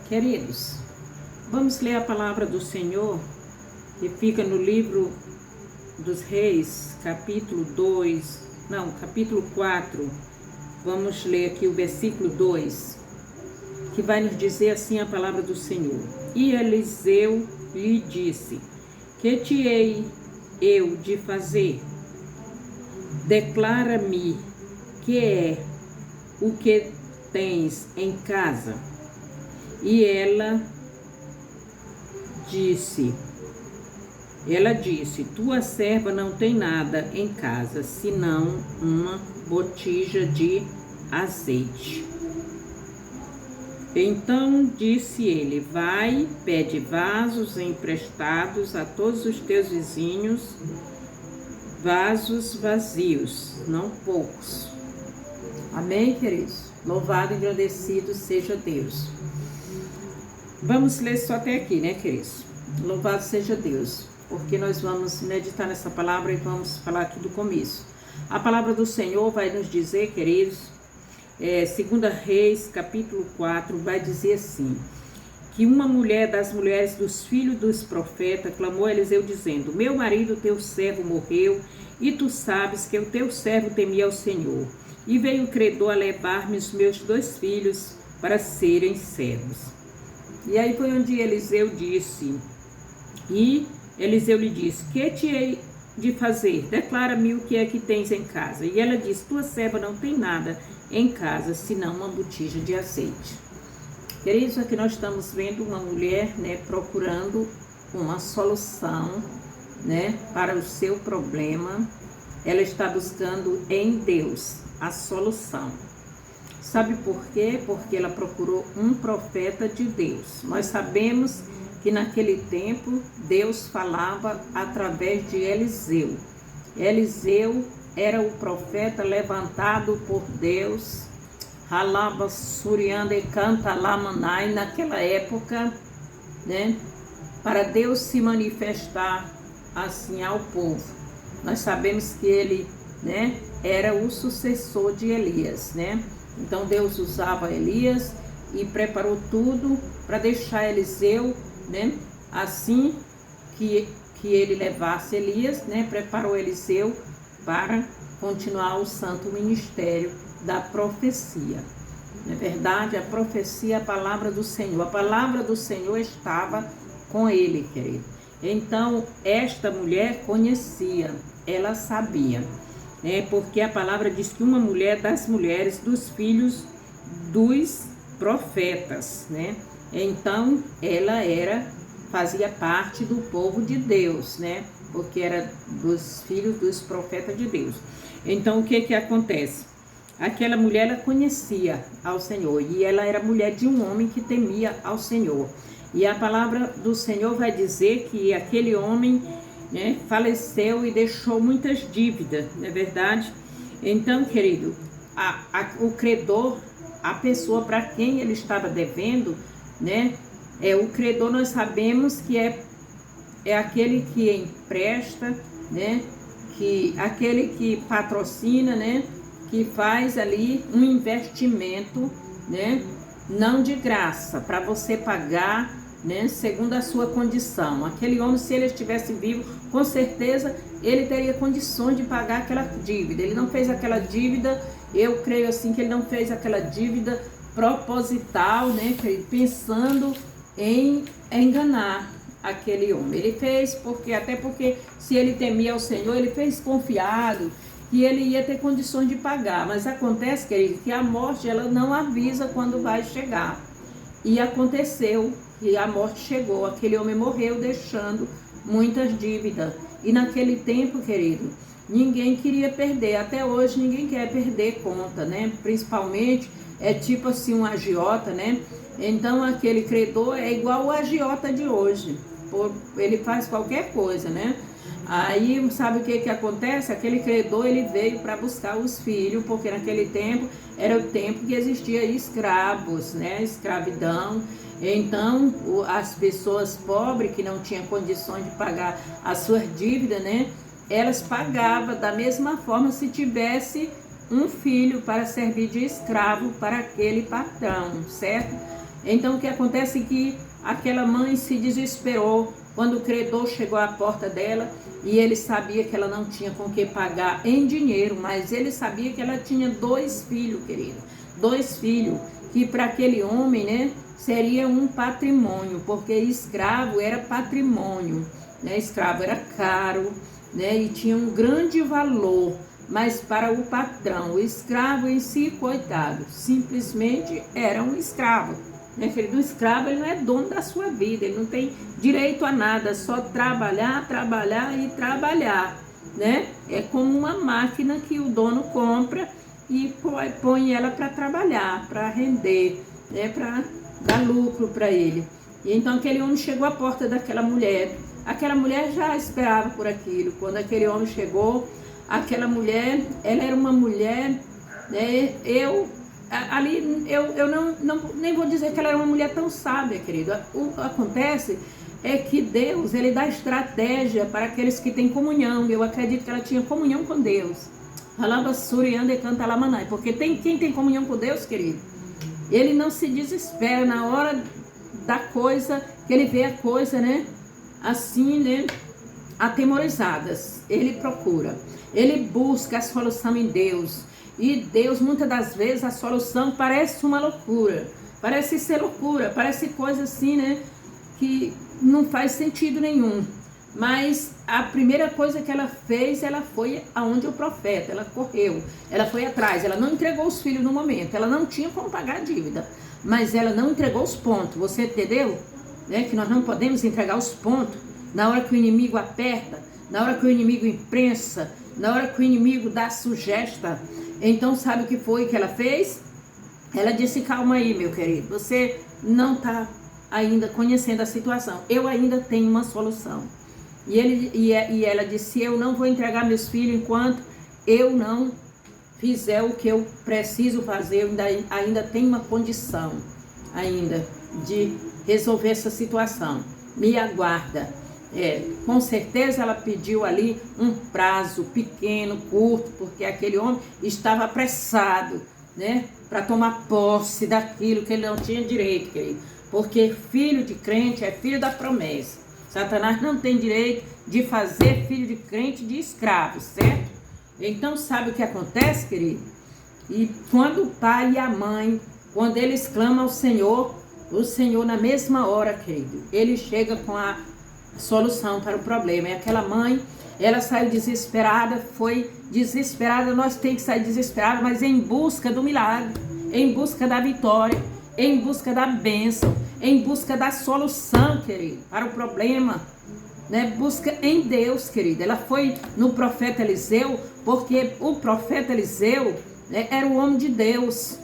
Queridos, vamos ler a palavra do Senhor, que fica no livro dos Reis, capítulo 4. Vamos ler aqui o versículo 2, que vai nos dizer assim a palavra do Senhor. E Eliseu lhe disse: que te hei eu de fazer? Declara-me que é o que tens em casa. E ela disse, tua serva não tem nada em casa, senão uma botija de azeite. Então disse ele: vai, pede vasos emprestados a todos os teus vizinhos, vasos vazios, não poucos. Amém, queridos? Louvado e agradecido seja Deus. Vamos ler só até aqui, né, queridos? Louvado seja Deus, porque nós vamos meditar nessa palavra e vamos falar aqui do começo. A palavra do Senhor vai nos dizer, queridos, 2 Reis, capítulo 4, vai dizer assim, que uma mulher das mulheres dos filhos dos profetas clamou a Eliseu dizendo: meu marido, teu servo, morreu, e tu sabes que o teu servo temia ao Senhor. E veio o credor a levar-me os meus 2 filhos para serem servos. E aí foi onde Eliseu disse, e Eliseu lhe disse: que te hei de fazer? Declara-me o que é que tens em casa. E ela disse: tua serva não tem nada em casa, senão uma botija de azeite. Queridos, aqui nós estamos vendo uma mulher, né, procurando uma solução, né, para o seu problema. Ela está buscando em Deus a solução. Sabe por quê? Porque ela procurou um profeta de Deus. Nós sabemos que naquele tempo Deus falava através de Eliseu. Eliseu era o profeta levantado por Deus, Halaba Surianda e Canta Lamanai, naquela época, né, para Deus se manifestar assim ao povo. Nós sabemos que ele, né, era o sucessor de Elias, né? Então Deus usava Elias e preparou tudo para deixar Eliseu, né, assim que ele levasse Elias, né, preparou Eliseu para continuar o santo ministério da profecia. Na verdade, a profecia é a palavra do Senhor. A palavra do Senhor estava com ele, querido. Então, esta mulher conhecia, ela sabia, né, porque a palavra diz que uma mulher das mulheres dos filhos dos profetas, né? Então, ela fazia parte do povo de Deus, né? Porque era dos filhos dos profetas de Deus. Então, o que acontece? Aquela mulher, ela conhecia ao Senhor, e ela era mulher de um homem que temia ao Senhor. E a palavra do Senhor vai dizer que aquele homem, né, faleceu e deixou muitas dívidas, não é verdade? Então, querido, o credor, a pessoa para quem ele estava devendo, né, o credor, nós sabemos que é aquele que empresta, né, aquele que patrocina, né, que faz ali um investimento, né, não de graça, para você pagar, né, segundo a sua condição. Aquele homem, se ele estivesse vivo, com certeza ele teria condições de pagar aquela dívida. Ele não fez aquela dívida, eu creio assim que ele não fez aquela dívida proposital, né, pensando em enganar aquele homem. Ele fez até porque se ele temia ao Senhor, ele fez confiado que ele ia ter condições de pagar. Mas acontece, querido, que a morte, ela não avisa quando vai chegar. E aconteceu que a morte chegou, aquele homem morreu deixando muitas dívidas. E naquele tempo, querido, ninguém queria perder, até hoje ninguém quer perder conta, né? Principalmente, tipo assim um agiota, né? Então aquele credor é igual o agiota de hoje, ele faz qualquer coisa, né? Aí, sabe o que acontece? Aquele credor, ele veio para buscar os filhos, porque naquele tempo era o tempo que existia escravos, né? Escravidão. Então, as pessoas pobres que não tinham condições de pagar as suas dívidas, né? Elas pagavam da mesma forma se tivesse um filho para servir de escravo para aquele patrão, certo? Então o que acontece é que aquela mãe se desesperou quando o credor chegou à porta dela e ele sabia que ela não tinha com que pagar em dinheiro, mas ele sabia que ela tinha 2 filhos, querido. 2 filhos, que para aquele homem, né, seria um patrimônio, porque escravo era patrimônio, né? Escravo era caro, né, e tinha um grande valor, mas para o patrão, o escravo em si, coitado, simplesmente era um escravo. Né, querido? O escravo, ele não é dono da sua vida, ele não tem direito a nada, só trabalhar, trabalhar e trabalhar, né? É como uma máquina que o dono compra e põe ela para trabalhar, para render, né? Para dar lucro para ele. E então aquele homem chegou à porta daquela mulher. Aquela mulher já esperava por aquilo. Quando aquele homem chegou, aquela mulher, ela era uma mulher, né? Eu nem vou dizer que ela era uma mulher tão sábia, querido. O que acontece é que Deus, ele dá estratégia para aqueles que têm comunhão. Eu acredito que ela tinha comunhão com Deus. Porque quem tem comunhão com Deus, querido, ele não se desespera na hora da coisa, que ele vê a coisa, né, assim, né, atemorizadas. Ele procura, ele busca a solução em Deus. E Deus, muitas das vezes, a solução parece uma loucura, parece ser loucura, parece coisa assim, né, que não faz sentido nenhum. Mas a primeira coisa que ela fez, ela foi aonde o profeta, ela correu, ela foi atrás, ela não entregou os filhos no momento, ela não tinha como pagar a dívida, mas ela não entregou os pontos, você entendeu? Né, que nós não podemos entregar os pontos na hora que o inimigo aperta, na hora que o inimigo imprensa, na hora que o inimigo dá sugesta. Então sabe o que foi que ela fez? Ela disse, calma aí, meu querido, você não está ainda conhecendo a situação, eu ainda tenho uma solução. E ela disse, eu não vou entregar meus filhos enquanto eu não fizer o que eu preciso fazer, eu ainda tenho uma condição ainda de resolver essa situação, me aguarda. Com certeza ela pediu ali um prazo pequeno, curto, porque aquele homem estava apressado, né, para tomar posse daquilo que ele não tinha direito, querido. Porque filho de crente é filho da promessa. Satanás não tem direito de fazer filho de crente de escravo, certo? Então sabe o que acontece, querido? E quando o pai e a mãe, quando eles clamam ao Senhor, o Senhor na mesma hora, querido, ele chega com a solução para o problema. E aquela mãe, ela saiu desesperada, foi desesperada, nós temos que sair desesperada, mas em busca do milagre, em busca da vitória, em busca da bênção, em busca da solução, querido, para o problema, né? Busca em Deus, querido. Ela foi no profeta Eliseu, porque o profeta Eliseu, né, era o homem de Deus,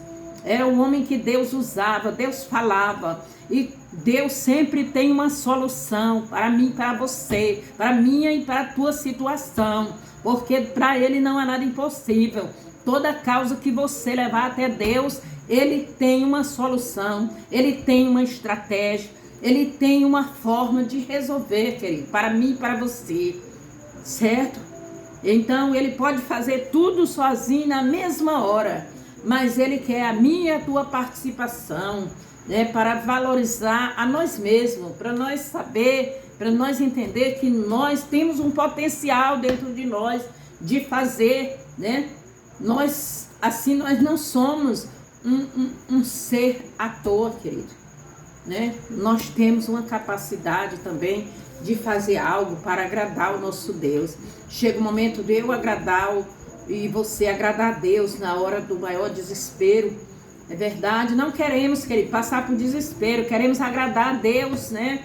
era o homem que Deus usava, Deus falava, e Deus sempre tem uma solução para mim, para você, para minha e para a tua situação, porque para ele não há nada impossível. Toda causa que você levar até Deus, ele tem uma solução, ele tem uma estratégia, ele tem uma forma de resolver, querido, para mim e para você, certo? Então ele pode fazer tudo sozinho na mesma hora, mas ele quer a minha e a tua participação, né, para valorizar a nós mesmos, para nós saber, para nós entender que nós temos um potencial dentro de nós de fazer, né? Nós não somos um ser à toa, querido, né? Nós temos uma capacidade também de fazer algo para agradar o nosso Deus. Chega o momento de eu agradar e você agradar a Deus na hora do maior desespero. É verdade, não queremos, querido, passar por desespero, queremos agradar a Deus, né?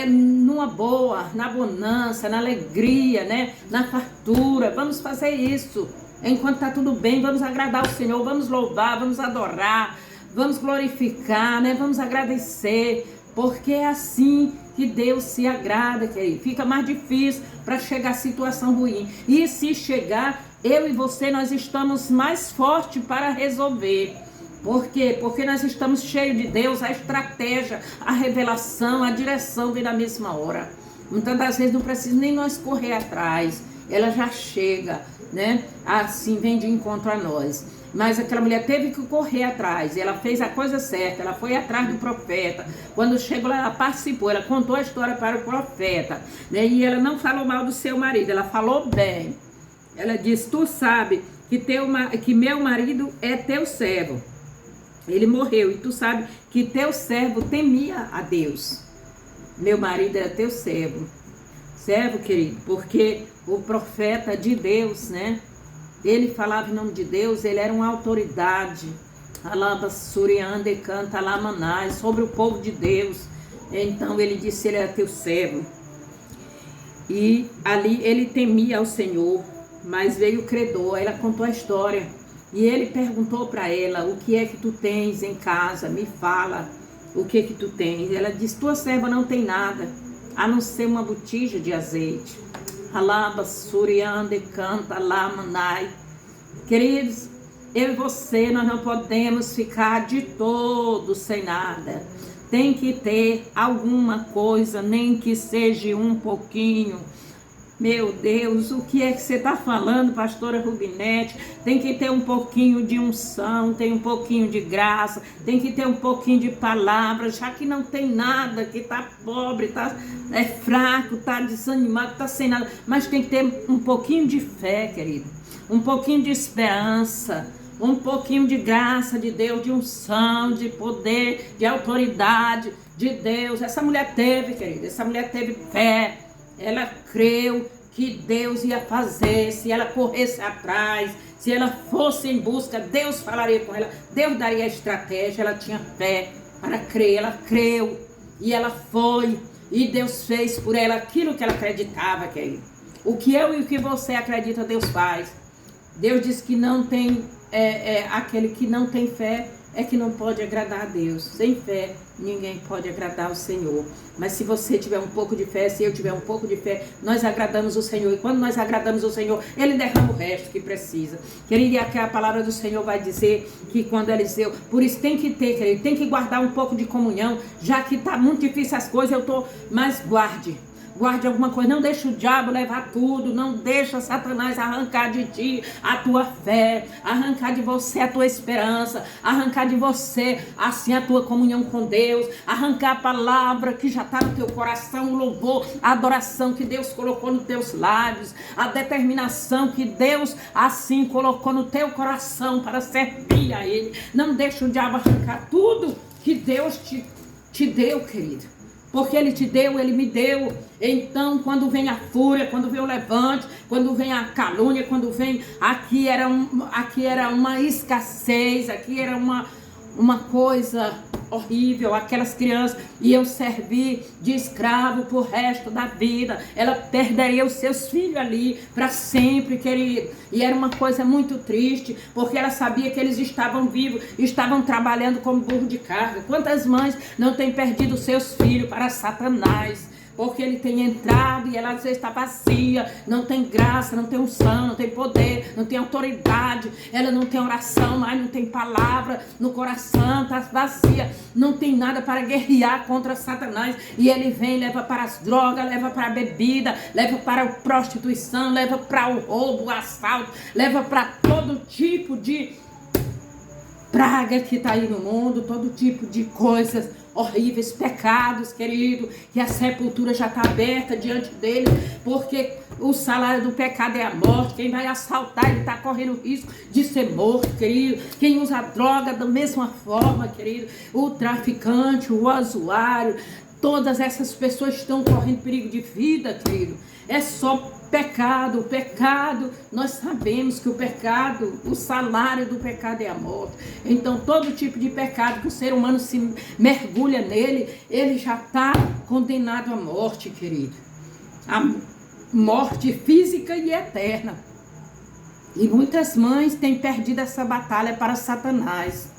Numa boa, na bonança, na alegria, né? Na fartura, vamos fazer isso. Enquanto está tudo bem, vamos agradar o Senhor, vamos louvar, vamos adorar, vamos glorificar, né? Vamos agradecer, porque é assim que Deus se agrada, querido. Fica mais difícil para chegar a situação ruim. E se chegar, eu e você, nós estamos mais fortes para resolver. Por quê? Porque nós estamos cheios de Deus, a estratégia, a revelação, a direção vem na mesma hora. Muitas das vezes não precisa nem nós correr atrás, ela já chega, né? Assim vem de encontro a nós. Mas aquela mulher teve que correr atrás, ela fez a coisa certa, ela foi atrás do profeta. Quando chegou lá, ela participou, ela contou a história para o profeta, né? E ela não falou mal do seu marido, ela falou bem. Ela disse, tu sabe que meu marido é teu servo. Ele morreu e tu sabe que teu servo temia a Deus. Meu marido era teu servo. Servo, querido, porque o profeta de Deus, né? Ele falava em nome de Deus, ele era uma autoridade. Alaba Suriande canta Lamanai sobre o povo de Deus. Então ele disse, ele era teu servo. E ali ele temia ao Senhor, mas veio o credor. Ela contou a história. E ele perguntou para ela, o que é que tu tens em casa? Me fala, o que é que tu tens? Ela disse, tua serva não tem nada, a não ser uma botija de azeite. Alaba, Suriande, canta, Lamanai. Queridos, eu e você, nós não podemos ficar de todo sem nada. Tem que ter alguma coisa, nem que seja um pouquinho. Meu Deus, o que é que você está falando, pastora Rubinete? Tem que ter um pouquinho de unção, tem um pouquinho de graça, tem que ter um pouquinho de palavra, já que não tem nada, que está pobre, é fraco, está desanimado, está sem nada. Mas tem que ter um pouquinho de fé, querido, um pouquinho de esperança, um pouquinho de graça de Deus, de unção, de poder, de autoridade de Deus. Essa mulher teve, querida, essa mulher teve fé. Ela creu que Deus ia fazer, se ela corresse atrás, se ela fosse em busca, Deus falaria com ela, Deus daria a estratégia. Ela tinha fé para crer, ela creu e ela foi, e Deus fez por ela aquilo que ela acreditava, querido. O que eu e o que você acredita, Deus faz. Deus diz que não tem, aquele que não tem fé é que não pode agradar a Deus. Sem fé, ninguém pode agradar o Senhor. Mas se você tiver um pouco de fé, se eu tiver um pouco de fé, nós agradamos o Senhor. E quando nós agradamos o Senhor, Ele derrama o resto que precisa. Querido, e aqui a palavra do Senhor vai dizer que quando Eliseu... Por isso tem que ter, querido, tem que guardar um pouco de comunhão. Já que está muito difícil as coisas, mas guarde alguma coisa, não deixa o diabo levar tudo, não deixa Satanás arrancar de ti a tua fé, arrancar de você a tua esperança, arrancar de você assim a tua comunhão com Deus, arrancar a palavra que já está no teu coração, o louvor, a adoração que Deus colocou nos teus lábios, a determinação que Deus assim colocou no teu coração para servir a Ele. Não deixa o diabo arrancar tudo que Deus te deu, querido. Porque Ele te deu, Ele me deu. Então, quando vem a fúria, quando vem o levante, quando vem a calúnia, quando vem... Aqui era uma escassez, aqui era uma coisa horrível, aquelas crianças iam servir de escravo pro resto da vida. Ela perderia os seus filhos ali para sempre, querido. E era uma coisa muito triste, porque ela sabia que eles estavam vivos, estavam trabalhando como burro de carga. Quantas mães não têm perdido seus filhos para Satanás? Porque ele tem entrado e ela às vezes está vazia, não tem graça, não tem unção, não tem poder, não tem autoridade, ela não tem oração, mas não tem palavra no coração, está vazia, não tem nada para guerrear contra Satanás. E ele vem, leva para as drogas, leva para a bebida, leva para a prostituição, leva para o roubo, o assalto, leva para todo tipo de praga que está aí no mundo, todo tipo de coisas horríveis, pecados, querido, que a sepultura já está aberta diante dele, porque o salário do pecado é a morte. Quem vai assaltar, ele está correndo o risco de ser morto, querido. Quem usa droga da mesma forma, querido, o traficante, o usuário, todas essas pessoas estão correndo perigo de vida, querido. É só pecado, o pecado, nós sabemos que o pecado, o salário do pecado é a morte. Então todo tipo de pecado que o ser humano se mergulha nele, ele já está condenado à morte, querido. A morte física e eterna. E muitas mães têm perdido essa batalha para Satanás,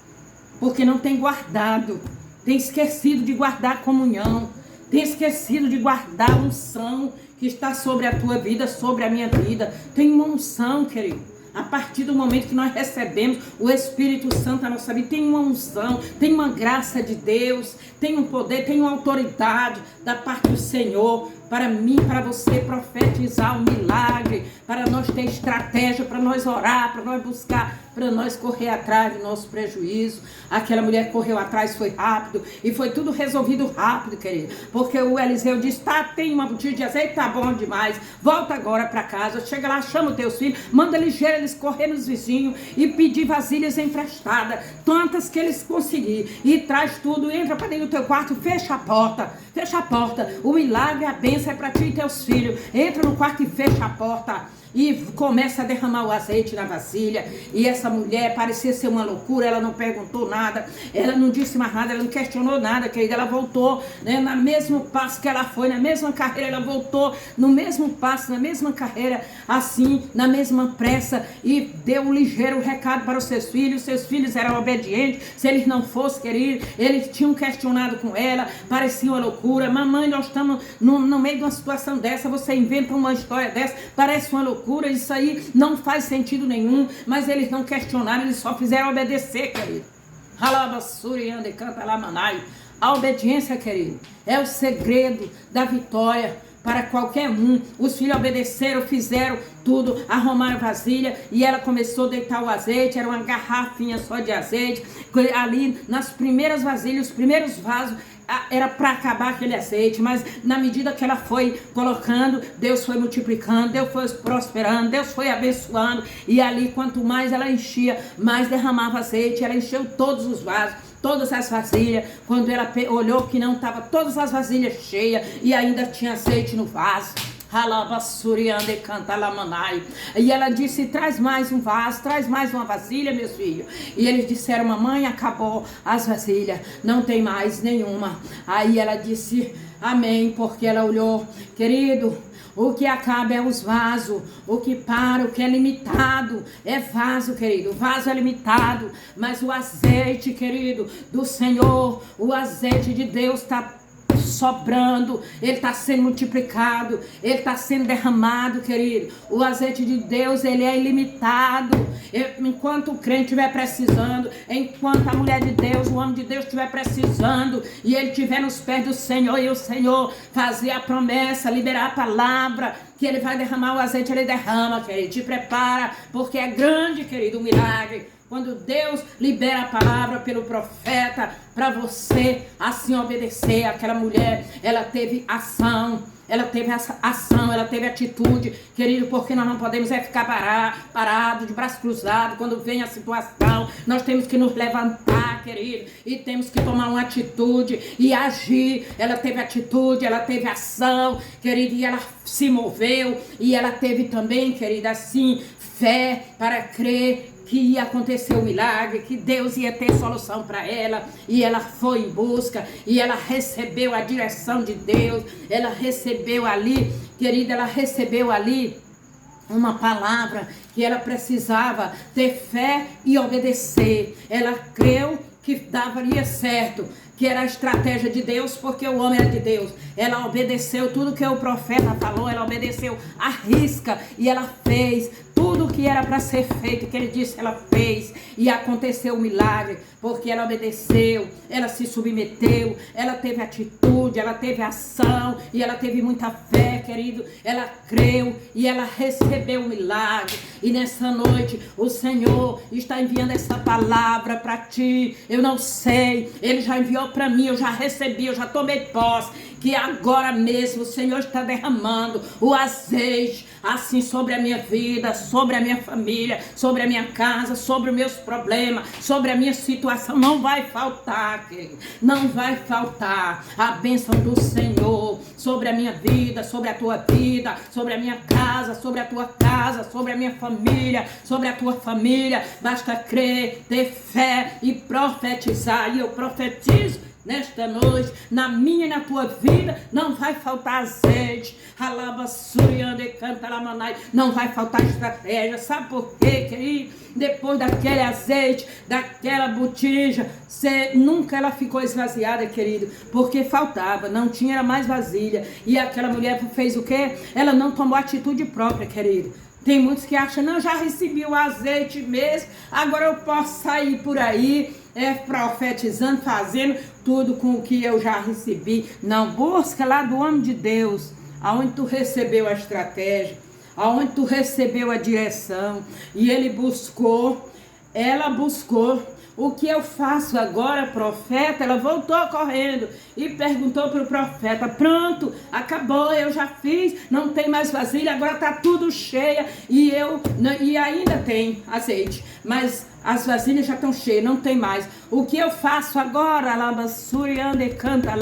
porque não tem guardado, tem esquecido de guardar a comunhão, tem esquecido de guardar a unção que está sobre a tua vida, sobre a minha vida. Tem uma unção, querido. A partir do momento que nós recebemos o Espírito Santo na nossa vida, tem uma unção, tem uma graça de Deus, tem um poder, tem uma autoridade da parte do Senhor para mim, para você profetizar um milagre, para nós ter estratégia, para nós orar, para nós buscar para nós correr atrás do nosso prejuízo. Aquela mulher correu atrás, foi rápido, e foi tudo resolvido rápido, querido. Porque o Eliseu disse, tem uma botija de azeite, tá bom demais, volta agora para casa, chega lá, chama os teus filhos, manda ligeiro eles correr nos vizinhos e pedir vasilhas emprestadas, tantas que eles conseguirem, e traz tudo, entra para dentro do teu quarto, fecha a porta, o milagre, a bênção é para ti e teus filhos, entra no quarto e fecha a porta. E começa a derramar o azeite na vasilha. E essa mulher parecia ser uma loucura. Ela não perguntou nada, ela não disse mais nada, ela não questionou nada, querida. Ela voltou, né, no mesmo passo que ela foi, na mesma carreira. Ela voltou no mesmo passo, na mesma carreira, assim, na mesma pressa. E deu um ligeiro recado para os seus filhos. Seus filhos eram obedientes. Se eles não fossem, querido, eles tinham questionado com ela. Parecia uma loucura. Mamãe, nós estamos no meio de uma situação dessa. Você inventa uma história dessa, parece uma loucura. Isso aí não faz sentido nenhum, mas eles não questionaram, eles só fizeram obedecer, querido. A obediência, querido, é o segredo da vitória para qualquer um. Os filhos obedeceram, fizeram tudo, arrumaram vasilha, e ela começou a deitar o azeite. Era uma garrafinha só de azeite, ali nas primeiras vasilhas, os primeiros vasos, era para acabar aquele azeite, mas na medida que ela foi colocando, Deus foi multiplicando, Deus foi prosperando, Deus foi abençoando, e ali quanto mais ela enchia, mais derramava azeite. Ela encheu todos os vasos, todas as vasilhas. Quando ela olhou que não estava todas as vasilhas cheias e ainda tinha azeite no vaso, e ela disse, traz mais um vaso, traz mais uma vasilha, meus filhos. E eles disseram, mamãe, acabou as vasilhas, não tem mais nenhuma. Aí ela disse, amém, porque ela olhou, querido, o que acaba é os vasos, o que para, o que é limitado é vaso, querido, o vaso é limitado, mas o azeite, querido, do Senhor, o azeite de Deus está sobrando, ele está sendo multiplicado, ele está sendo derramado, querido. O azeite de Deus, ele é ilimitado. Enquanto o crente estiver precisando, enquanto a mulher de Deus, o homem de Deus estiver precisando, e ele estiver nos pés do Senhor, e o Senhor fazer a promessa, liberar a palavra, que ele vai derramar o azeite, ele derrama, querido. Te prepara, porque é grande, querido, o milagre. Quando Deus libera a palavra pelo profeta para você assim obedecer. Aquela mulher, ela teve ação, ela teve ação, ela teve atitude, querido, porque nós não podemos ficar parado, de braço cruzado, quando vem a situação. Nós temos que nos levantar, querido, e temos que tomar uma atitude e agir. Ela teve atitude, ela teve ação, querido, e ela se moveu, e ela teve também, querida, assim, fé para crer que ia acontecer o milagre, que Deus ia ter solução para ela, e ela foi em busca, e ela recebeu a direção de Deus. Ela recebeu ali, querida, ela recebeu ali uma palavra que ela precisava ter fé e obedecer. Ela creu que daria certo, que era a estratégia de Deus, porque o homem era de Deus. Ela obedeceu tudo que o profeta falou, ela obedeceu à risca, e ela fez tudo o que era para ser feito, que ele disse, ela fez, e aconteceu o milagre, porque ela obedeceu, ela se submeteu, ela teve atitude, ela teve ação, e ela teve muita fé, querido. Ela creu e ela recebeu o milagre. E nessa noite o Senhor está enviando essa palavra para ti. Eu não sei, ele já enviou para mim, eu já recebi, eu já tomei posse, que agora mesmo o Senhor está derramando o azeite assim sobre a minha vida, sobre a minha família, sobre a minha casa, sobre os meus problemas, sobre a minha situação. Não vai faltar, querido, não vai faltar a bênção do Senhor sobre a minha vida, sobre a tua vida, sobre a minha casa, sobre a tua casa, sobre a minha família, sobre a tua família. Basta crer, ter fé e profetizar. E eu profetizo nesta noite, na minha e na tua vida, não vai faltar azeite. Não vai faltar estratégia. Sabe por quê, querido? Depois daquele azeite, daquela botija, nunca ela ficou esvaziada, querido, porque faltava, não tinha, era mais vasilha. E aquela mulher fez o quê? Ela não tomou atitude própria, querido. Tem muitos que acham, não, já recebi o azeite mesmo, agora eu posso sair por aí profetizando, fazendo tudo com o que eu já recebi. Não, busca lá do homem de Deus, aonde tu recebeu a estratégia, aonde tu recebeu a direção, e ele buscou ela buscou. O que eu faço agora, profeta? Ela voltou correndo e perguntou para o profeta: pronto, acabou, eu já fiz, não tem mais vasilha, agora está tudo cheia e ainda tem azeite, mas as vasilhas já estão cheias, não tem mais. O que eu faço agora? Canta,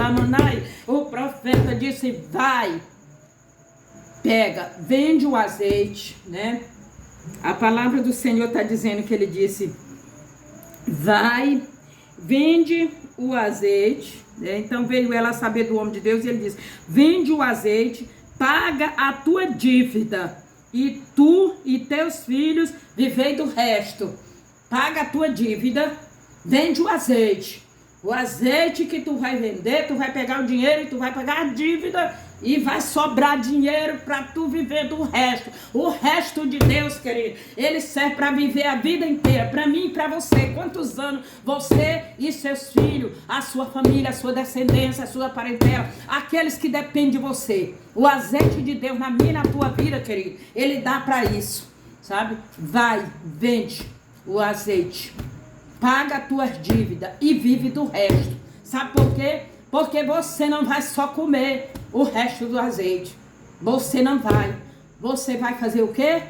o profeta disse: vai, pega, vende o azeite, né? A palavra do Senhor está dizendo que ele disse: vai, vende o azeite, né? Então veio ela saber do homem de Deus e ele disse: vende o azeite, paga a tua dívida e tu e teus filhos vivei do resto. Paga a tua dívida, vende o azeite. O azeite que tu vai vender, tu vai pegar o dinheiro e tu vai pagar a dívida e vai sobrar dinheiro para tu viver do resto. O resto de Deus, querido, ele serve para viver a vida inteira, para mim e para você. Quantos anos você e seus filhos, a sua família, a sua descendência, a sua parentela, aqueles que dependem de você. O azeite de Deus na minha e na tua vida, querido, ele dá para isso, sabe? Vai, vende o azeite, paga as tuas dívidas e vive do resto. Sabe por quê? Porque você não vai só comer o resto do azeite. Você não vai. Você vai fazer o quê?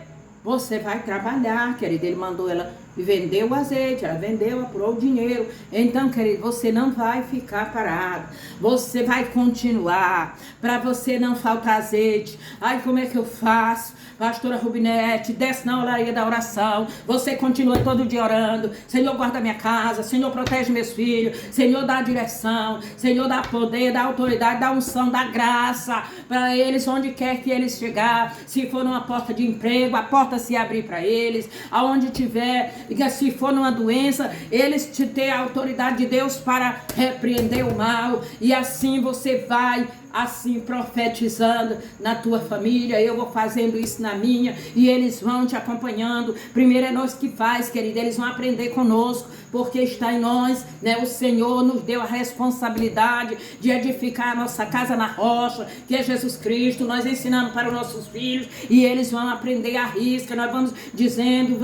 Você vai trabalhar, querido. Ele mandou ela vender o azeite, ela vendeu, apurou o dinheiro. Então, querido, você não vai ficar parado. Você vai continuar. Para você não faltar azeite. Ai, como é que eu faço? Pastora Rubinete, desce na olaria da oração. Você continua todo dia orando. Senhor, guarda minha casa. Senhor, protege meus filhos. Senhor, dá direção. Senhor, dá poder, dá autoridade, dá unção, dá graça para eles, onde quer que eles chegar. Se for numa porta de emprego, a porta se abrir para eles. Aonde tiver, se for numa doença, eles te ter a autoridade de Deus para repreender o mal. E assim você vai assim profetizando na tua família. Eu vou fazendo isso na minha e eles vão te acompanhando. Primeiro é nós que faz, querido, eles vão aprender conosco, porque está em nós, né? O Senhor nos deu a responsabilidade de edificar a nossa casa na rocha, que é Jesus Cristo. Nós ensinamos para os nossos filhos e eles vão aprender a risca. Nós vamos dizendo,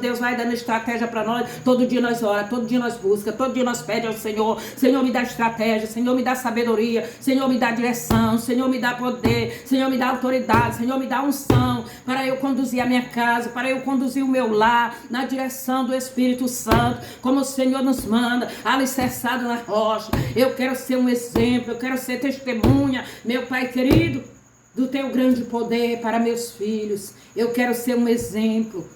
Deus vai dando estratégia para nós. Todo dia nós oramos, todo dia nós buscamos, todo dia nós pedimos ao Senhor: Senhor, me dá estratégia, Senhor, me dá sabedoria, Senhor, me dá direção, Senhor, me dá poder, Senhor, me dá autoridade, Senhor, me dá unção para eu conduzir a minha casa, para eu conduzir o meu lar na direção do Espírito Santo, como o Senhor nos manda, alicerçado na rocha. Eu quero ser um exemplo, eu quero ser testemunha, meu Pai querido, do teu grande poder para meus filhos. Eu quero ser um exemplo.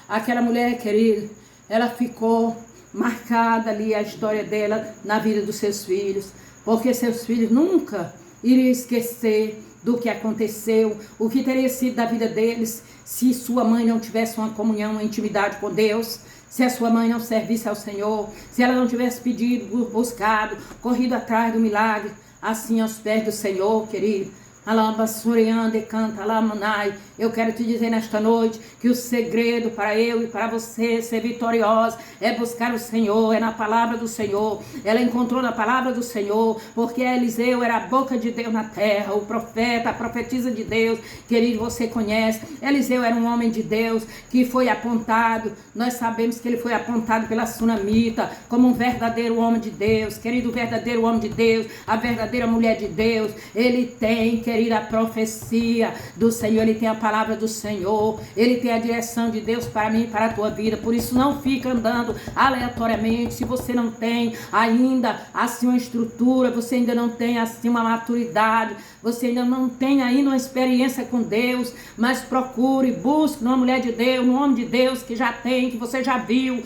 Aquela mulher, querida, ela ficou marcada ali a história dela na vida dos seus filhos, porque seus filhos nunca iriam esquecer do que aconteceu, o que teria sido da vida deles se sua mãe não tivesse uma comunhão, uma intimidade com Deus, se a sua mãe não servisse ao Senhor, se ela não tivesse pedido, buscado, corrido atrás do milagre, assim aos pés do Senhor, querido. Eu quero te dizer nesta noite que o segredo para eu e para você ser vitoriosa é buscar o Senhor, é na palavra do Senhor. Ela encontrou na palavra do Senhor, porque Eliseu era a boca de Deus na terra, o profeta, a profetisa de Deus. Querido, você conhece, Eliseu era um homem de Deus que foi apontado, nós sabemos que ele foi apontado pela sunamita como um verdadeiro homem de Deus. Querido, o verdadeiro homem de Deus, a verdadeira mulher de Deus, ele tem, querida, a profecia do Senhor, ele tem a palavra do Senhor, ele tem a direção de Deus para mim e para a tua vida. Por isso não fica andando aleatoriamente. Se você não tem ainda assim uma estrutura, você ainda não tem assim uma maturidade, você ainda não tem ainda uma experiência com Deus, mas procure, busque numa mulher de Deus, num homem de Deus que já tem, que você já viu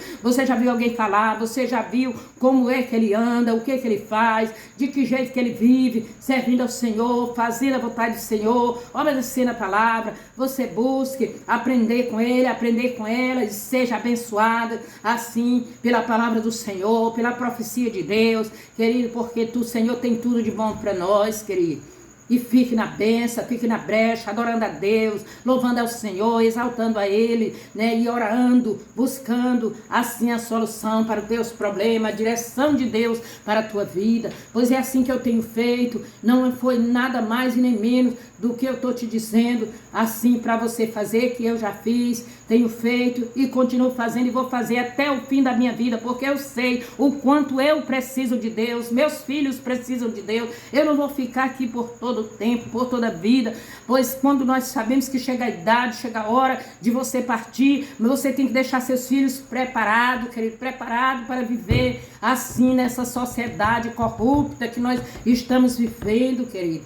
alguém falar, você já viu como é que ele anda, o que é que ele faz, de que jeito que ele vive, servindo ao Senhor, fazendo a vontade do Senhor, obedecendo a palavra. Você busque aprender com ele, aprender com ela e seja abençoada assim pela palavra do Senhor, pela profecia de Deus, querido, porque tu, Senhor, tem tudo de bom para nós, querido. E fique na bênção, fique na brecha, adorando a Deus, louvando ao Senhor, exaltando a Ele, né? E orando, buscando assim a solução para os teus problemas, a direção de Deus para a tua vida. Pois é assim que eu tenho feito, não foi nada mais e nem menos do que eu estou te dizendo, assim para você fazer, que eu já fiz, tenho feito e continuo fazendo e vou fazer até o fim da minha vida, porque eu sei o quanto eu preciso de Deus, meus filhos precisam de Deus. Eu não vou ficar aqui por todo o tempo, por toda a vida, pois quando nós sabemos que chega a idade, chega a hora de você partir, você tem que deixar seus filhos preparados, querido, preparados para viver assim nessa sociedade corrupta que nós estamos vivendo, querido.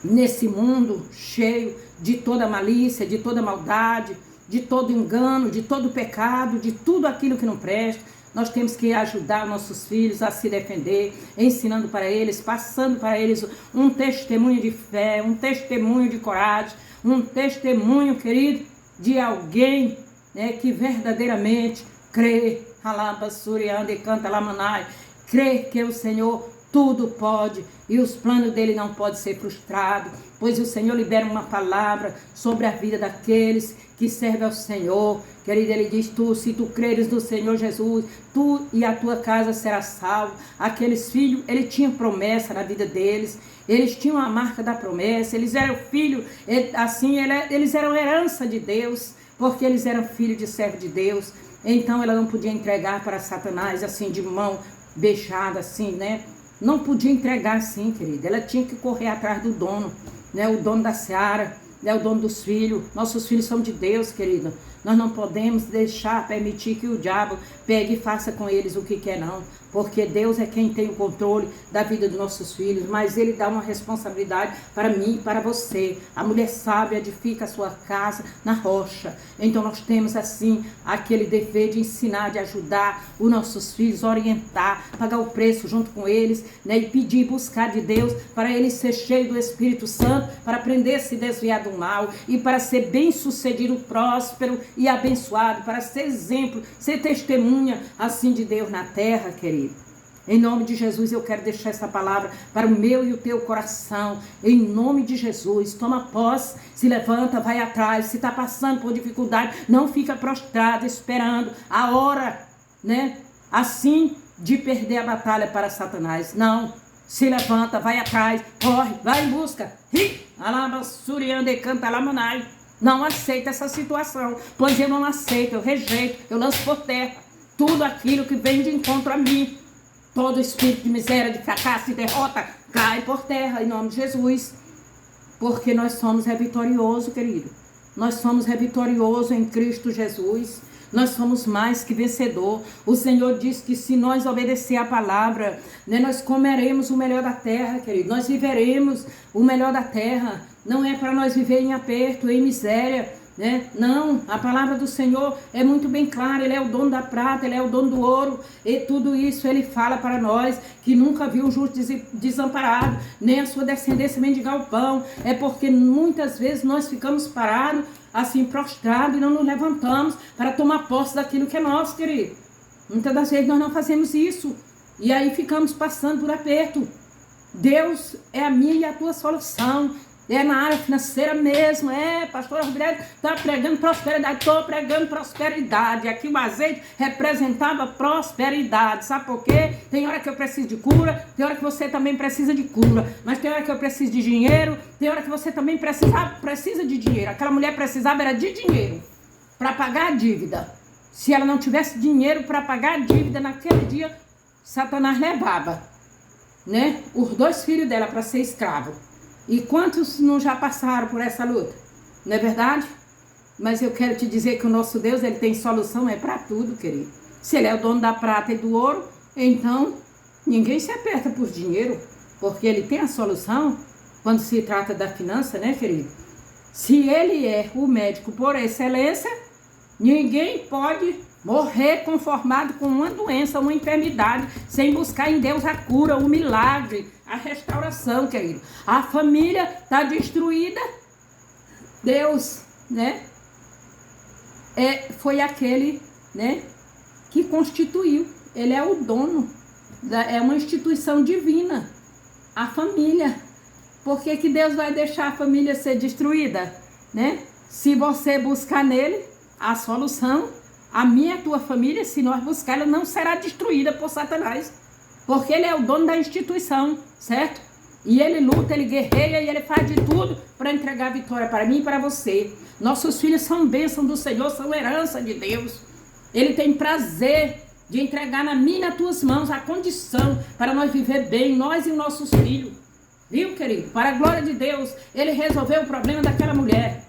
Nesse mundo cheio de toda malícia, de toda maldade, de todo engano, de todo pecado, de tudo aquilo que não presta, nós temos que ajudar nossos filhos a se defender, ensinando para eles, passando para eles um testemunho de fé, um testemunho de coragem, um testemunho, querido, de alguém, né, que verdadeiramente crê, crê que o Senhor tudo pode e os planos dele não podem ser frustrados, pois o Senhor libera uma palavra sobre a vida daqueles que servem ao Senhor. Querido, ele diz, se tu creres no Senhor Jesus, tu e a tua casa será salvo. Aqueles filhos, ele tinha promessa na vida deles, eles tinham a marca da promessa, eles eram filhos, eles eram herança de Deus, porque eles eram filhos de servo de Deus. Então ela não podia entregar para Satanás assim de mão beijada, assim, né? Não podia entregar assim, querida. Ela tinha que correr atrás do dono, né? O dono da seara, né? O dono dos filhos. Nossos filhos são de Deus, querida. Nós não podemos permitir que o diabo pegue e faça com eles o que quer, não. Porque Deus é quem tem o controle da vida dos nossos filhos, mas Ele dá uma responsabilidade para mim e para você. A mulher sábia edifica a sua casa na rocha. Então nós temos assim aquele dever de ensinar, de ajudar os nossos filhos, orientar, pagar o preço junto com eles, né? E pedir, buscar de Deus para eles ser cheios do Espírito Santo, para aprender a se desviar do mal e para ser bem-sucedido, próspero e abençoado, para ser exemplo, ser testemunha assim de Deus na terra, querido. Em nome de Jesus, eu quero deixar essa palavra para o meu e o teu coração. Em nome de Jesus, toma posse, se levanta, vai atrás. Se está passando por dificuldade, não fica prostrado, esperando a hora, né? Assim, de perder a batalha para Satanás. Não, se levanta, vai atrás, corre, vai em busca. Não aceita essa situação, pois eu não aceito, eu rejeito, eu lanço por terra tudo aquilo que vem de encontro a mim. Todo espírito de miséria, de fracasso e derrota cai por terra em nome de Jesus. Porque nós somos vitoriosos, querido. Nós somos vitoriosos em Cristo Jesus. Nós somos mais que vencedor. O Senhor diz que se nós obedecer a palavra, né, nós comeremos o melhor da terra, querido. Nós viveremos o melhor da terra. Não é para nós viver em aperto, em miséria, né? Não, a palavra do Senhor é muito bem clara. Ele é o dono da prata, Ele é o dono do ouro, e tudo isso Ele fala para nós, que nunca viu o justo desamparado, nem a sua descendência mendigar o pão. É porque muitas vezes nós ficamos parados, assim prostrados, e não nos levantamos para tomar posse daquilo que é nosso, querido. Muitas das vezes nós não fazemos isso, e aí ficamos passando por aperto. Deus é a minha e a tua solução. É na área financeira mesmo, pastora Roberto está pregando prosperidade, estou pregando prosperidade. Aqui o azeite representava prosperidade, sabe por quê? Tem hora que eu preciso de cura, tem hora que você também precisa de cura, mas tem hora que eu preciso de dinheiro, tem hora que você também precisa de dinheiro. Aquela mulher precisava era de dinheiro para pagar a dívida. Se ela não tivesse dinheiro para pagar a dívida naquele dia, Satanás levava, né, os 2 filhos dela para ser escravo. E quantos não já passaram por essa luta? Não é verdade? Mas eu quero te dizer que o nosso Deus, Ele tem solução, para tudo, querido. Se Ele é o dono da prata e do ouro, então ninguém se aperta por dinheiro, porque Ele tem a solução quando se trata da finança, né, querido? Se Ele é o médico por excelência, ninguém pode morrer conformado com uma doença, uma enfermidade, sem buscar em Deus a cura, o milagre, a restauração, querido. A família está destruída. Deus, né, foi aquele, né, que constituiu. Ele é o dono, é uma instituição divina. A família, Por que que Deus vai deixar a família ser destruída, né? Se você buscar nele a solução, a minha e a tua família, se nós buscar, ela não será destruída por Satanás. Porque ele é o dono da instituição, certo? E ele luta, ele guerreia e ele faz de tudo para entregar a vitória para mim e para você. Nossos filhos são bênção do Senhor, são herança de Deus. Ele tem prazer de entregar na minha e nas tuas mãos a condição para nós viver bem, nós e nossos filhos. Viu, querido? Para a glória de Deus, ele resolveu o problema daquela mulher.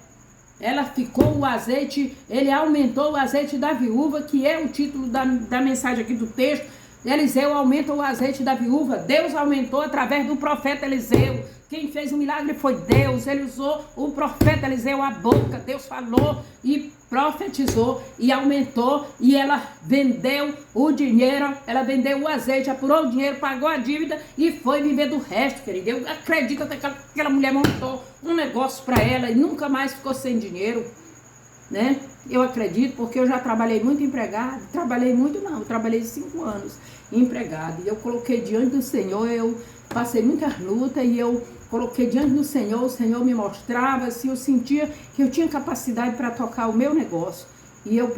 Ela ficou o azeite, ele aumentou o azeite da viúva, que é o título da mensagem aqui do texto. Eliseu aumenta o azeite da viúva. Deus aumentou através do profeta Eliseu. Quem fez o milagre foi Deus. Ele usou o profeta Eliseu a boca. Deus falou e profetizou e aumentou. E ela vendeu o dinheiro, ela vendeu o azeite, apurou o dinheiro, pagou a dívida e foi viver do resto, querido. Eu acredito que aquela mulher montou um negócio para ela e nunca mais ficou sem dinheiro, né? Eu acredito, porque eu já trabalhei muito empregado. Eu trabalhei 5 anos empregado. E eu coloquei diante do Senhor, eu passei muitas lutas e eu coloquei diante do Senhor, o Senhor me mostrava, assim, eu sentia que eu tinha capacidade para tocar o meu negócio. E eu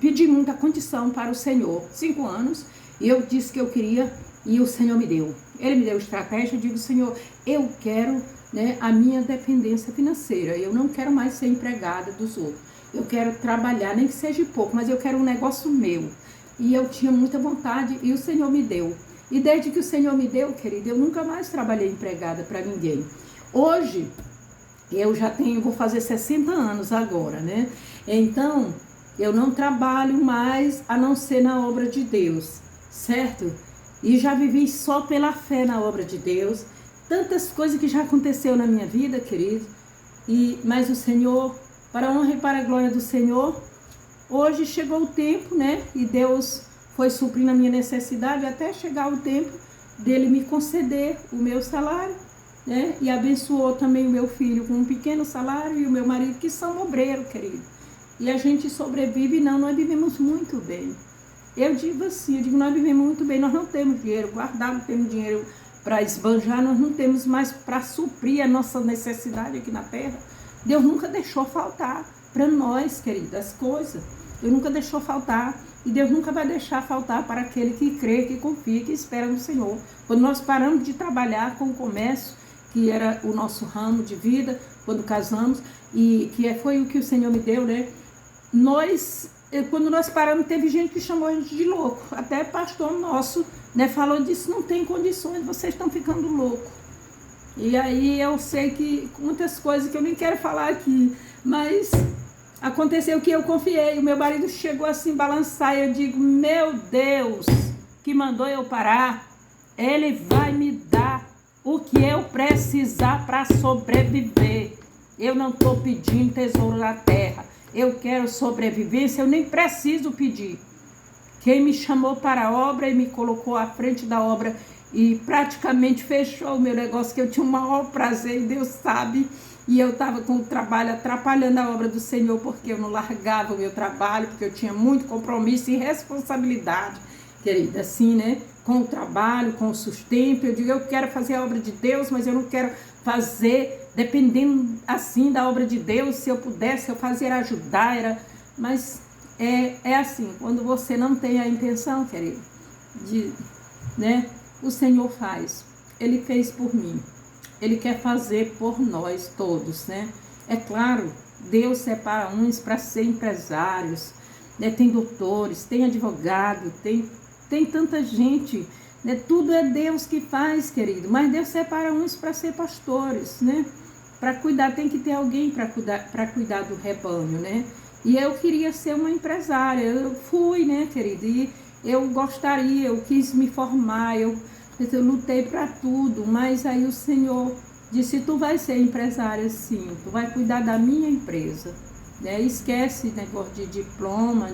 pedi muita condição para o Senhor. 5 anos, e eu disse que eu queria, e o Senhor me deu. Ele me deu estratégia, eu digo, Senhor, eu quero, né, a minha dependência financeira. Eu não quero mais ser empregada dos outros. Eu quero trabalhar, nem que seja pouco, mas eu quero um negócio meu. E eu tinha muita vontade e o Senhor me deu. E desde que o Senhor me deu, querido, eu nunca mais trabalhei empregada para ninguém. Hoje, eu já vou fazer 60 anos agora, né? Então, eu não trabalho mais a não ser na obra de Deus, certo? E já vivi só pela fé na obra de Deus. Tantas coisas que já aconteceu na minha vida, querido. Mas o Senhor, para a honra e para a glória do Senhor, hoje chegou o tempo, né? E Deus foi suprindo a minha necessidade até chegar o tempo dele me conceder o meu salário, né? E abençoou também o meu filho com um pequeno salário e o meu marido, que são obreiros, querido. E a gente sobrevive, nós vivemos muito bem. Eu digo assim, nós vivemos muito bem, nós não temos dinheiro guardado, não temos dinheiro para esbanjar, nós não temos mais para suprir a nossa necessidade aqui na terra. Deus nunca deixou faltar para nós, querido, as coisas. Deus nunca deixou faltar. E Deus nunca vai deixar faltar para aquele que crê, que confia, que espera no Senhor. Quando nós paramos de trabalhar com o comércio, que era o nosso ramo de vida, quando casamos, e que foi o que o Senhor me deu, né? Quando nós paramos, teve gente que chamou a gente de louco. Até pastor nosso, né, falou disso, não tem condições, vocês estão ficando loucos. E aí eu sei que muitas coisas que eu nem quero falar aqui, mas aconteceu que eu confiei. O meu marido chegou assim, balançar, e eu digo, meu Deus, que mandou eu parar, ele vai me dar o que eu precisar para sobreviver. Eu não estou pedindo tesouro na terra, eu quero sobrevivência, eu nem preciso pedir. Quem me chamou para a obra e me colocou à frente da obra e praticamente fechou o meu negócio, que eu tinha o maior prazer, Deus sabe, e eu estava com o trabalho atrapalhando a obra do Senhor, porque eu não largava o meu trabalho, porque eu tinha muito compromisso e responsabilidade, querida, assim, né, com o trabalho, com o sustento. Eu digo, eu quero fazer a obra de Deus, mas eu não quero fazer dependendo, assim, da obra de Deus. Se eu pudesse, eu fazia, ajudar, mas é assim, quando você não tem a intenção, querido, né, o Senhor faz. Ele fez por mim. Ele quer fazer por nós todos, né? É claro, Deus separa uns para ser empresários, né? Tem doutores, tem advogado, tem tanta gente, né? Tudo é Deus que faz, querido. Mas Deus separa uns para ser pastores, né? Para cuidar, tem que ter alguém para cuidar do rebanho, né? E eu queria ser uma empresária. Eu fui, né, querido? E eu gostaria, eu quis me formar, eu lutei para tudo, mas aí o Senhor disse, tu vai ser empresária sim, tu vai cuidar da minha empresa, né? Esquece negócio de diploma,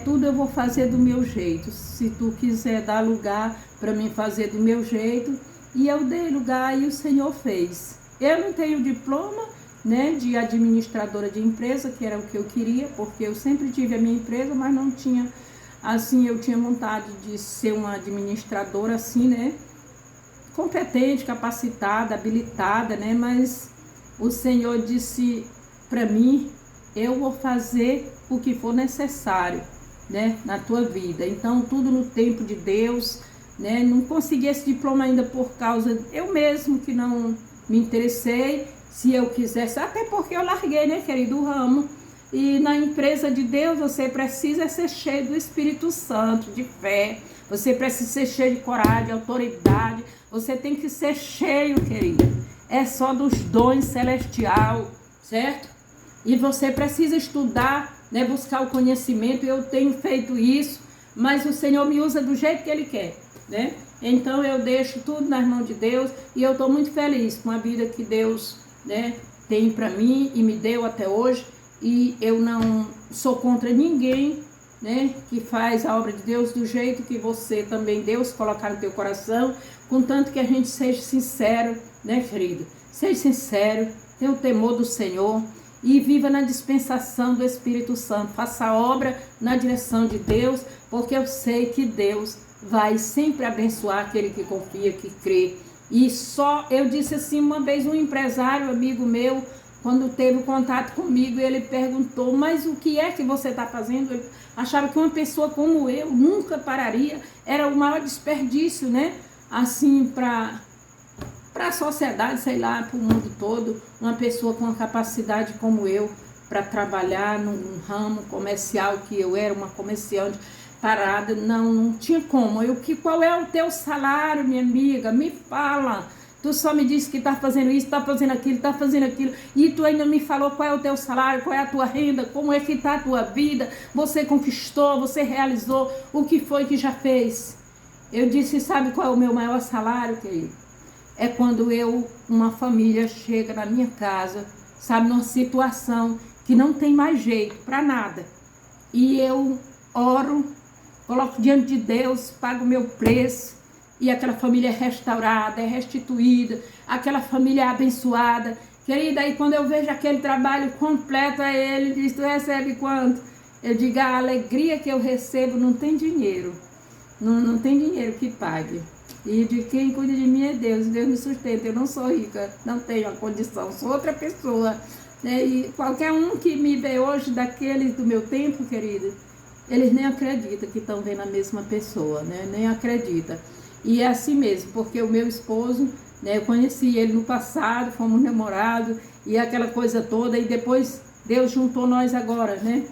tudo eu vou fazer do meu jeito, se tu quiser dar lugar para mim fazer do meu jeito. E eu dei lugar e o Senhor fez. Eu não tenho diploma, né, de administradora de empresa, que era o que eu queria, porque eu sempre tive a minha empresa, mas não tinha. Assim, eu tinha vontade de ser uma administradora, assim, né? competente, capacitada, habilitada, né? Mas o Senhor disse para mim, eu vou fazer o que for necessário, né, na tua vida. Então, tudo no tempo de Deus, né? Não consegui esse diploma ainda por causa eu mesmo que não me interessei. Se eu quisesse, até porque eu larguei, né, querido, o ramo. E na empresa de Deus você precisa ser cheio do Espírito Santo, de fé. Você precisa ser cheio de coragem, de autoridade. Você tem que ser cheio, querido. É só dos dons celestial, certo? E você precisa estudar, né, buscar o conhecimento. Eu tenho feito isso, mas o Senhor me usa do jeito que Ele quer, né? Então eu deixo tudo nas mãos de Deus e eu estou muito feliz com a vida que Deus, né, tem para mim e me deu até hoje. E eu não sou contra ninguém, né, que faz a obra de Deus do jeito que você também, Deus, colocar no teu coração, contanto que a gente seja sincero, né, querido? Seja sincero, tenha o temor do Senhor e viva na dispensação do Espírito Santo. Faça a obra na direção de Deus, porque eu sei que Deus vai sempre abençoar aquele que confia, que crê. E só, eu disse assim uma vez, um empresário, amigo meu, quando teve contato comigo, ele perguntou, mas o que é que você está fazendo? Ele achava que uma pessoa como eu nunca pararia, era o maior desperdício, né? Assim, para a sociedade, sei lá, para o mundo todo, uma pessoa com uma capacidade como eu, para trabalhar num ramo comercial, que eu era uma comerciante parada, não tinha como. Qual é o teu salário, minha amiga? Me fala. Tu só me disse que está fazendo isso, está fazendo aquilo, e tu ainda me falou qual é o teu salário, qual é a tua renda, como é que está a tua vida, você conquistou, você realizou, o que foi que já fez? Eu disse, sabe qual é o meu maior salário, querido? É quando uma família chega na minha casa, sabe, numa situação que não tem mais jeito para nada, e eu oro, coloco diante de Deus, pago o meu preço, e aquela família é restaurada, é restituída, aquela família é abençoada. Querida, aí quando eu vejo aquele trabalho completo, aí ele diz, tu recebe quanto? Eu digo, a alegria que eu recebo não tem dinheiro, não tem dinheiro que pague. E de quem cuida de mim é Deus, Deus me sustenta, eu não sou rica, não tenho a condição, sou outra pessoa. Né? E qualquer um que me vê hoje, daqueles do meu tempo, querido, eles nem acreditam que estão vendo a mesma pessoa, né? Nem acreditam. E é assim mesmo, porque o meu esposo, né, eu conheci ele no passado, fomos namorados, e aquela coisa toda, e depois Deus juntou nós agora, né?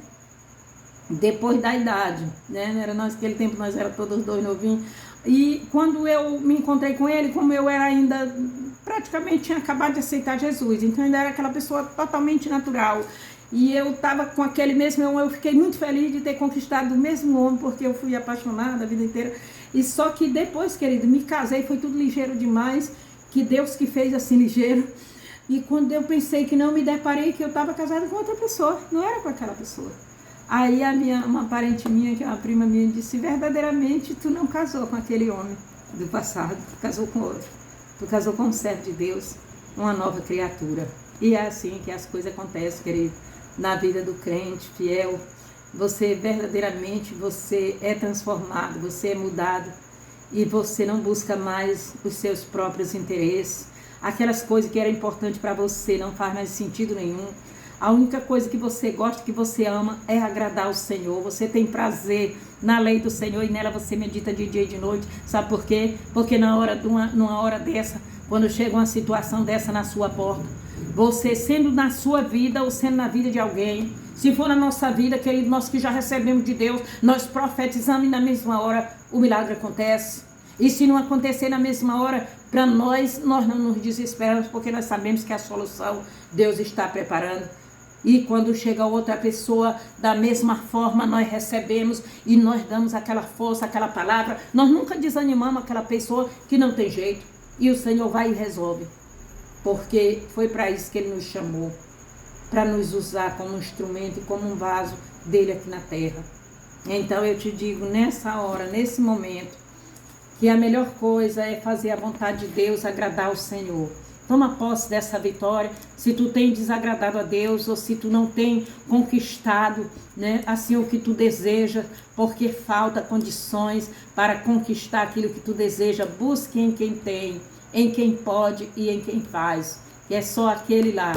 Depois da idade, né? Era nós, naquele tempo nós éramos todos dois novinhos. E quando eu me encontrei com ele, como eu era ainda, praticamente tinha acabado de aceitar Jesus, então ainda era aquela pessoa totalmente natural. E eu estava com aquele mesmo, eu fiquei muito feliz de ter conquistado o mesmo homem, porque eu fui apaixonada a vida inteira. E só que depois, querido, me casei, foi tudo ligeiro demais, que Deus que fez assim ligeiro. E quando eu pensei que não, me deparei que eu estava casada com outra pessoa, não era com aquela pessoa. Aí uma parente minha, que é uma prima minha, disse, verdadeiramente tu não casou com aquele homem do passado, tu casou com outro. Tu casou com um servo de Deus, uma nova criatura. E é assim que as coisas acontecem, querido, na vida do crente fiel. Você verdadeiramente, você é transformado, você é mudado e você não busca mais os seus próprios interesses. Aquelas coisas que eram importantes para você não faz mais sentido nenhum. A única coisa que você gosta, que você ama, é agradar ao Senhor. Você tem prazer na lei do Senhor e nela você medita de dia e de noite. Sabe por quê? Porque numa hora dessa, quando chega uma situação dessa na sua porta, você sendo na sua vida ou sendo na vida de alguém, se for na nossa vida, querido, nós que já recebemos de Deus, nós profetizamos e na mesma hora o milagre acontece. E se não acontecer na mesma hora, para nós não nos desesperamos, porque nós sabemos que a solução Deus está preparando. E quando chega outra pessoa, da mesma forma nós recebemos e nós damos aquela força, aquela palavra. Nós nunca desanimamos aquela pessoa que não tem jeito. E o Senhor vai e resolve. Porque foi para isso que Ele nos chamou. Para nos usar como um instrumento e como um vaso dele aqui na terra. Então eu te digo, nessa hora, nesse momento, que a melhor coisa é fazer a vontade de Deus, agradar ao Senhor. Toma posse dessa vitória. Se tu tem desagradado a Deus ou se tu não tem conquistado, né, assim o que tu deseja, porque falta condições para conquistar aquilo que tu deseja, busque em quem tem, em quem pode e em quem faz. E é só aquele lá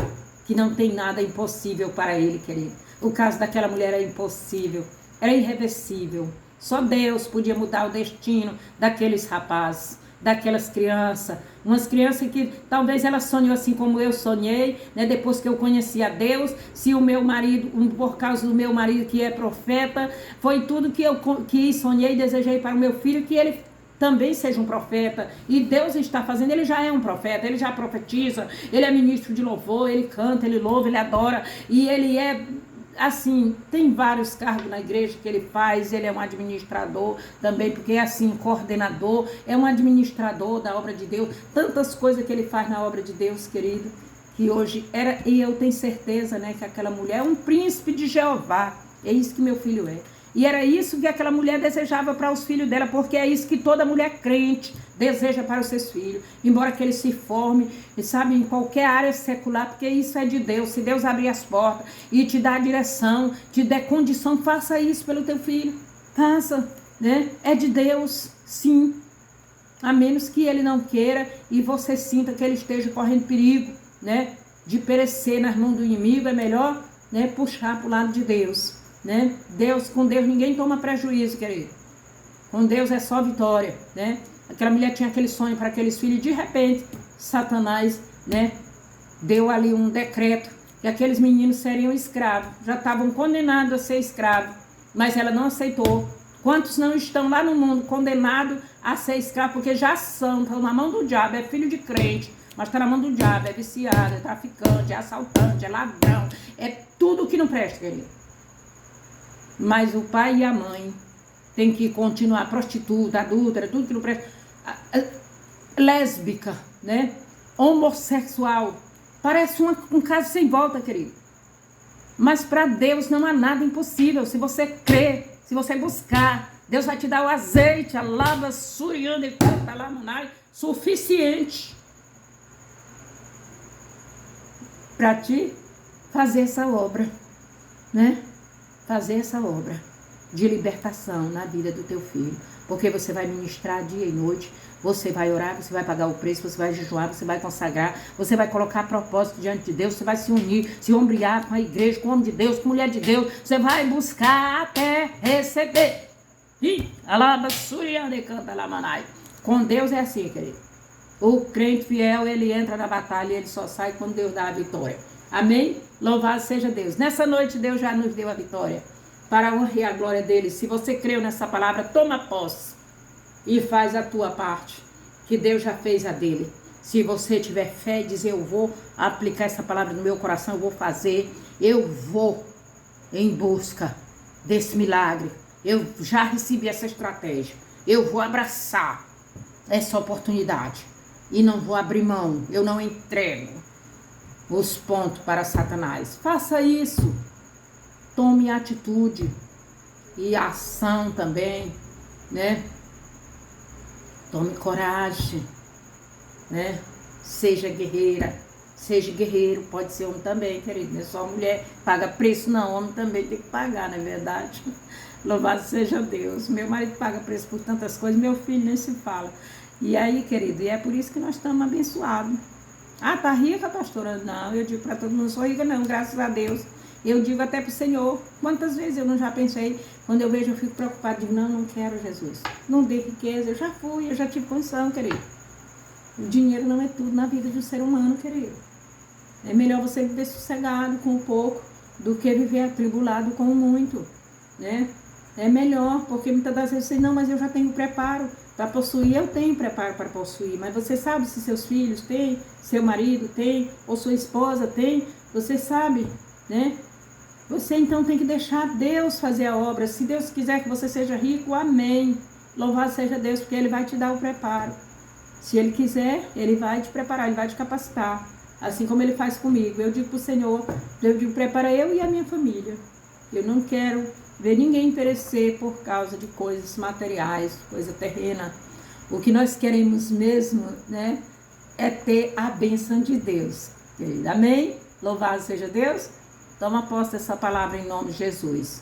que não tem nada impossível para ele, querido. O caso daquela mulher era impossível, era irreversível. Só Deus podia mudar o destino daqueles rapazes, daquelas crianças. Umas crianças que talvez ela sonhou assim como eu sonhei, né? Depois que eu conheci a Deus, se o meu marido, por causa do meu marido que é profeta, foi tudo que eu sonhei e desejei para o meu filho, que ele também seja um profeta. E Deus está fazendo, ele já é um profeta, ele já profetiza, ele é ministro de louvor, ele canta, ele louva, ele adora, e ele é... assim, tem vários cargos na igreja que ele faz, ele é um administrador também, porque é assim, coordenador, é um administrador da obra de Deus, tantas coisas que ele faz na obra de Deus, querido, que hoje era, e eu tenho certeza, né, que aquela mulher é um príncipe de Jeová, é isso que meu filho é. E era isso que aquela mulher desejava para os filhos dela, porque é isso que toda mulher crente deseja para os seus filhos. Embora que eles se formem, sabe, em qualquer área secular, porque isso é de Deus. Se Deus abrir as portas e te dar a direção, te der condição, faça isso pelo teu filho. Faça, né? É de Deus, sim. A menos que ele não queira e você sinta que ele esteja correndo perigo, né, de perecer nas mãos do inimigo, é melhor, né, puxar para o lado de Deus. Né? Com Deus ninguém toma prejuízo, querido. Com Deus é só vitória, né? Aquela mulher tinha aquele sonho para aqueles filhos, de repente, Satanás, né, deu ali um decreto que aqueles meninos seriam escravos, já estavam condenados a ser escravos, mas ela não aceitou. Quantos não estão lá no mundo condenados a ser escravos, porque já estão na mão do diabo, é filho de crente, mas está na mão do diabo, é viciado, é traficante, é assaltante, é ladrão, é tudo que não presta, querido. Mas o pai e a mãe tem que continuar prostituta, adúltera, tudo que não presta, lésbica, né? Homossexual. Parece um caso sem volta, querido. Mas para Deus não há nada impossível. Se você crer, se você buscar, Deus vai te dar o azeite, a lava surianda e catalamunai suficiente para te fazer essa obra, né? Fazer essa obra de libertação na vida do teu filho, porque você vai ministrar dia e noite, você vai orar, você vai pagar o preço, você vai jejuar, você vai consagrar, você vai colocar propósito diante de Deus, você vai se unir, se ombrear com a igreja, com o homem de Deus, com a mulher de Deus, você vai buscar até receber. Com Deus é assim, querido. O crente fiel, ele entra na batalha e ele só sai quando Deus dá a vitória. Amém? Louvado seja Deus. Nessa noite Deus já nos deu a vitória para a honra e a glória dele. Se você creu nessa palavra, toma posse e faz a tua parte, que Deus já fez a dele. Se você tiver fé e dizer, eu vou aplicar essa palavra no meu coração, eu vou fazer, eu vou em busca desse milagre. Eu já recebi essa estratégia. Eu vou abraçar essa oportunidade e não vou abrir mão. Eu não entrego os pontos para Satanás. Faça isso. Tome atitude e ação também, né? Tome coragem, né? Seja guerreira, seja guerreiro, pode ser homem também, querido. Não é só mulher paga preço, não. Homem também tem que pagar, não é verdade? Louvado seja Deus. Meu marido paga preço por tantas coisas, meu filho nem se fala. E aí, querido, e é por isso que nós estamos abençoados. Ah, tá rica, pastora? Não, eu digo para todo mundo, sou rica não, graças a Deus. Eu digo até pro Senhor, quantas vezes eu não já pensei, quando eu vejo eu fico preocupada, digo, não quero Jesus. Não dê riqueza, eu já fui, eu já tive condição, querido. O dinheiro não é tudo na vida de um ser humano, querido. É melhor você viver sossegado com um pouco do que viver atribulado com muito, né? É melhor, porque muitas das vezes você, não, mas eu já tenho preparo para possuir, eu tenho preparo para possuir, mas você sabe se seus filhos têm, seu marido tem, ou sua esposa tem, você sabe, né? Você então tem que deixar Deus fazer a obra. Se Deus quiser que você seja rico, amém. Louvado seja Deus, porque Ele vai te dar o preparo. Se Ele quiser, Ele vai te preparar, Ele vai te capacitar. Assim como Ele faz comigo. Eu digo para o Senhor, eu digo, prepara eu e a minha família. Eu não quero ver ninguém perecer por causa de coisas materiais, coisa terrena. O que nós queremos mesmo, né, é ter a bênção de Deus, querida. Amém? Louvado seja Deus. Toma posse dessa palavra em nome de Jesus.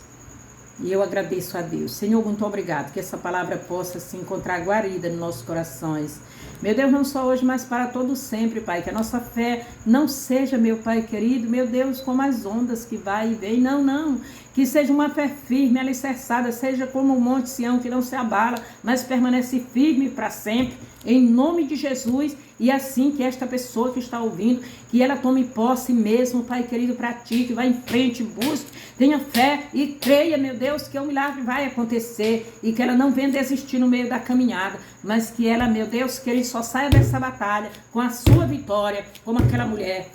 E eu agradeço a Deus. Senhor, muito obrigado. Que essa palavra possa se encontrar guarida nos nossos corações. Meu Deus, não só hoje, mas para todo sempre, Pai. Que a nossa fé não seja, meu Pai querido, meu Deus, como as ondas que vai e vem. Não, não. Que seja uma fé firme, alicerçada. Seja como o Monte Sião, que não se abala, mas permanece firme para sempre. Em nome de Jesus. E assim que esta pessoa que está ouvindo, que ela tome posse mesmo, Pai querido, para ti, que vai em frente, busque, tenha fé e creia, meu Deus, que o milagre vai acontecer e que ela não venha desistir no meio da caminhada, mas que ela, meu Deus, que ele só saia dessa batalha com a sua vitória, como aquela mulher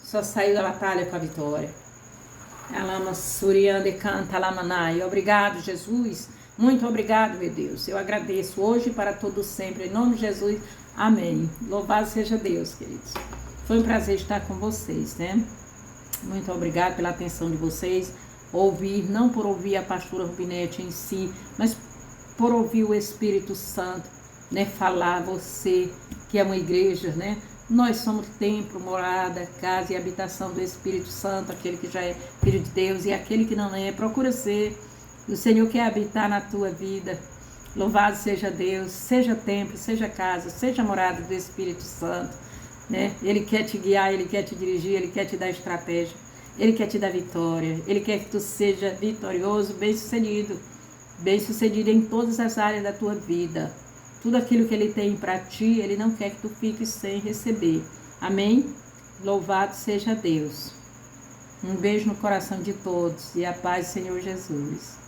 só saiu da batalha com a vitória. Alama Suriande canta Lamanai. Obrigado, Jesus. Muito obrigado, meu Deus. Eu agradeço hoje para todo sempre. Em nome de Jesus. Amém. Louvado seja Deus, queridos. Foi um prazer estar com vocês, né? Muito obrigado pela atenção de vocês. Ouvir, não por ouvir a pastora Rubinete em si, mas por ouvir o Espírito Santo, né? Falar a você, que é uma igreja, né? Nós somos templo, morada, casa e habitação do Espírito Santo, aquele que já é filho de Deus e aquele que não é, procura ser. O Senhor quer habitar na tua vida. Louvado seja Deus, seja templo, seja casa, seja morada do Espírito Santo, né? Ele quer te guiar, Ele quer te dirigir, Ele quer te dar estratégia, Ele quer te dar vitória, Ele quer que tu seja vitorioso, bem-sucedido em todas as áreas da tua vida. Tudo aquilo que Ele tem para ti, Ele não quer que tu fiques sem receber. Amém? Louvado seja Deus. Um beijo no coração de todos e a paz do Senhor Jesus.